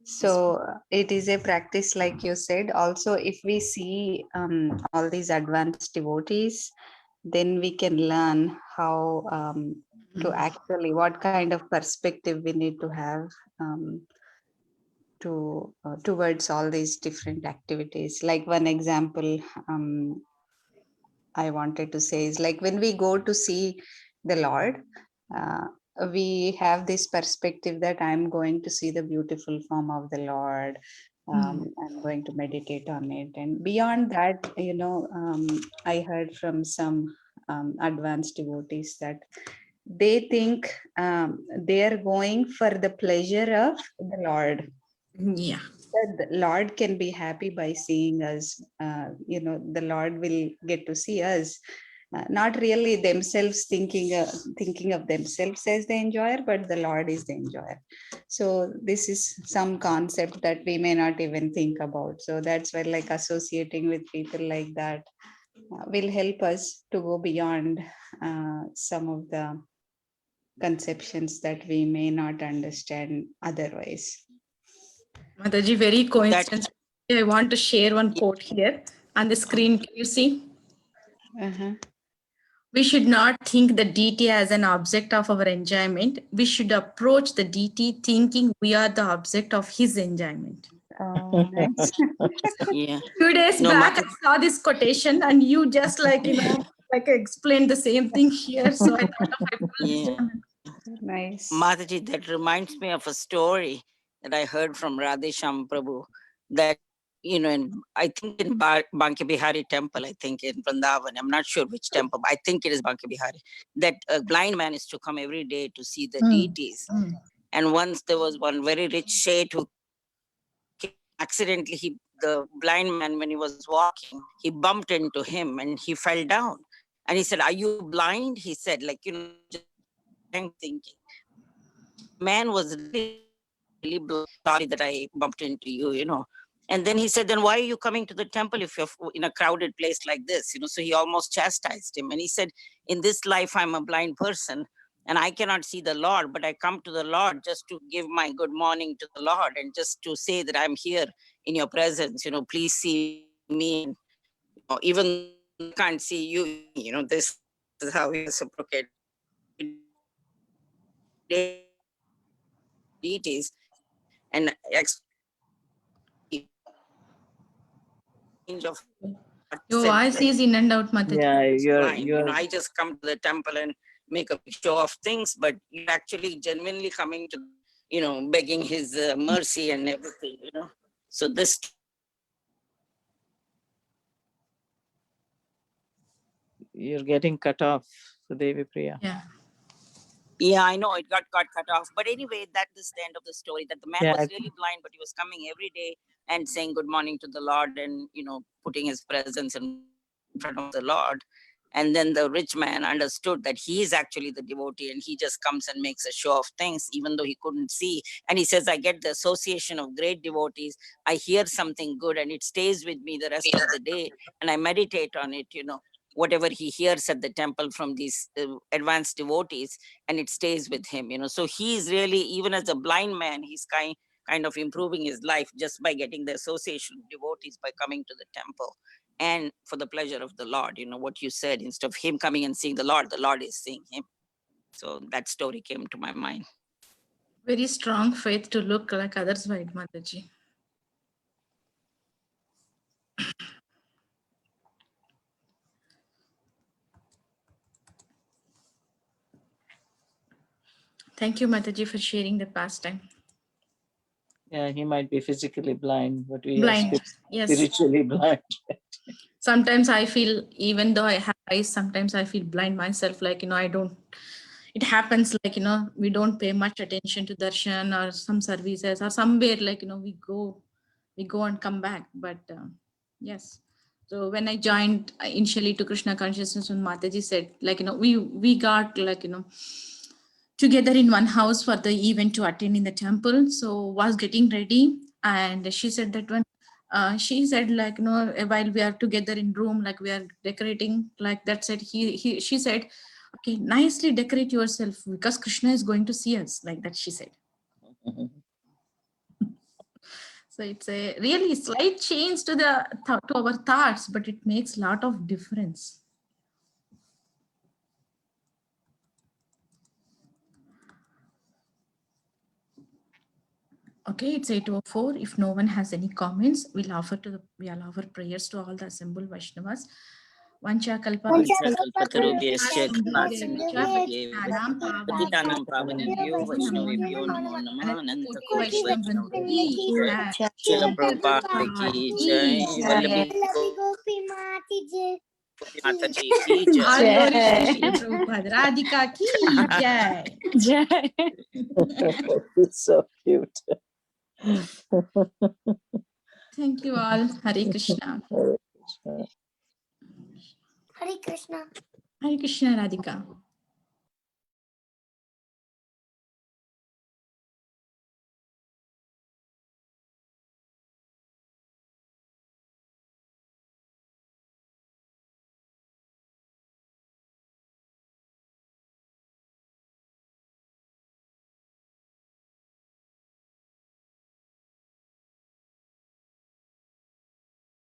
So it is a practice, like you said. Also, if we see all these advanced devotees, then we can learn how to actually, what kind of perspective we need to have towards all these different activities. Like one example I wanted to say is, like, when we go to see the Lord, uh, we have this perspective that I'm going to see the beautiful form of the Lord. I'm going to meditate on it. And beyond that, I heard from some advanced devotees that they think they are going for the pleasure of the Lord. Yeah. The Lord can be happy by seeing us. The Lord will get to see us. Not really themselves thinking of themselves as the enjoyer, but the Lord is the enjoyer. So this is some concept that we may not even think about. So that's why, like, associating with people like that will help us to go beyond some of the conceptions that we may not understand otherwise. Mataji, very coincidence. I want to share one quote here on the screen. Can you see? Uh-huh. We should not think the deity as an object of our enjoyment. We should approach the deity thinking we are the object of his enjoyment. Oh, nice. Yeah. 2 days No, back, I Mataji, saw this quotation, and you just like, like explained the same thing here. So I thought of it. yeah. Nice. Mataji, that reminds me of a story that I heard from Radhesham Prabhu, that, I think in Banki Bihari temple, I think in Vrindavan, I'm not sure which temple, I think it is Banki Bihari, that a blind man is to come every day to see the deities. And once there was one very rich Sheth who accidentally the blind man, when he was walking, he bumped into him and he fell down. And he said, "Are you blind?" He said, like, just thinking. Man was really sorry that I bumped into you. And then he said, "Then why are you coming to the temple if you're in a crowded place like this?" So he almost chastised him. And he said, "In this life, I'm a blind person and I cannot see the Lord, but I come to the Lord just to give my good morning to the Lord and just to say that I'm here in your presence. Please see me. And, even though I can't see you, this is how we reciprocate deities and exchange of Your voice is in and out, Mataji. Yeah, blind. I just come to the temple and make a big show of things, but you're actually genuinely coming to, begging his mercy and everything. So this. you're getting cut off, Devi Priya. Yeah. Yeah, I know it got cut off. But anyway, that is the end of the story, that the man Yeah, was really blind, but he was coming every day and saying good morning to the Lord and, putting his presence in front of the Lord. And then the rich man understood that he is actually the devotee and he just comes and makes a show of things, even though he couldn't see. And he says, "I get the association of great devotees. I hear something good and it stays with me the rest of the day. And I meditate on it, whatever he hears at the temple from these advanced devotees, and it stays with him. So he is really, even as a blind man, he's kind of improving his life just by getting the association of devotees by coming to the temple and for the pleasure of the Lord. What you said, instead of him coming and seeing the Lord is seeing him. So that story came to my mind. Very strong faith to look like others, right, Mataji? Thank you, Mataji, for sharing the pastime. Yeah, he might be physically blind, but we Blind, are yes. spiritually blind. Sometimes I feel, even though I have eyes, sometimes I feel blind myself. Like, I don't, it happens like, we don't pay much attention to darshan or some services or somewhere like, we go and come back. But yes. So when I joined initially to Krishna consciousness, when Mataji said, like, we got like, together in one house for the event to attend in the temple. So was getting ready. And she said that when she said, like, while we are together in room, like we are decorating, like that said, she said, "Okay, nicely decorate yourself because Krishna is going to see us," like that she said. So it's a really slight change to to our thoughts, but it makes a lot of difference. Okay, it's 8:04. If no one has any comments, we'll offer prayers to all the assembled Vaishnavas. Vancha kalpa Patitanam pavanebhyo Vaishnavebhyo namo namah Ananta Koti Vaishnava ki jai. Srila Prabhupada ki jai. Vallabhi Gopi Mataji ki jai. Prabhupada Radhika ki jai. Jai. It's so cute. Thank you all. Hare Krishna. Hare Krishna. Hare Krishna. Hare Krishna, Radhika.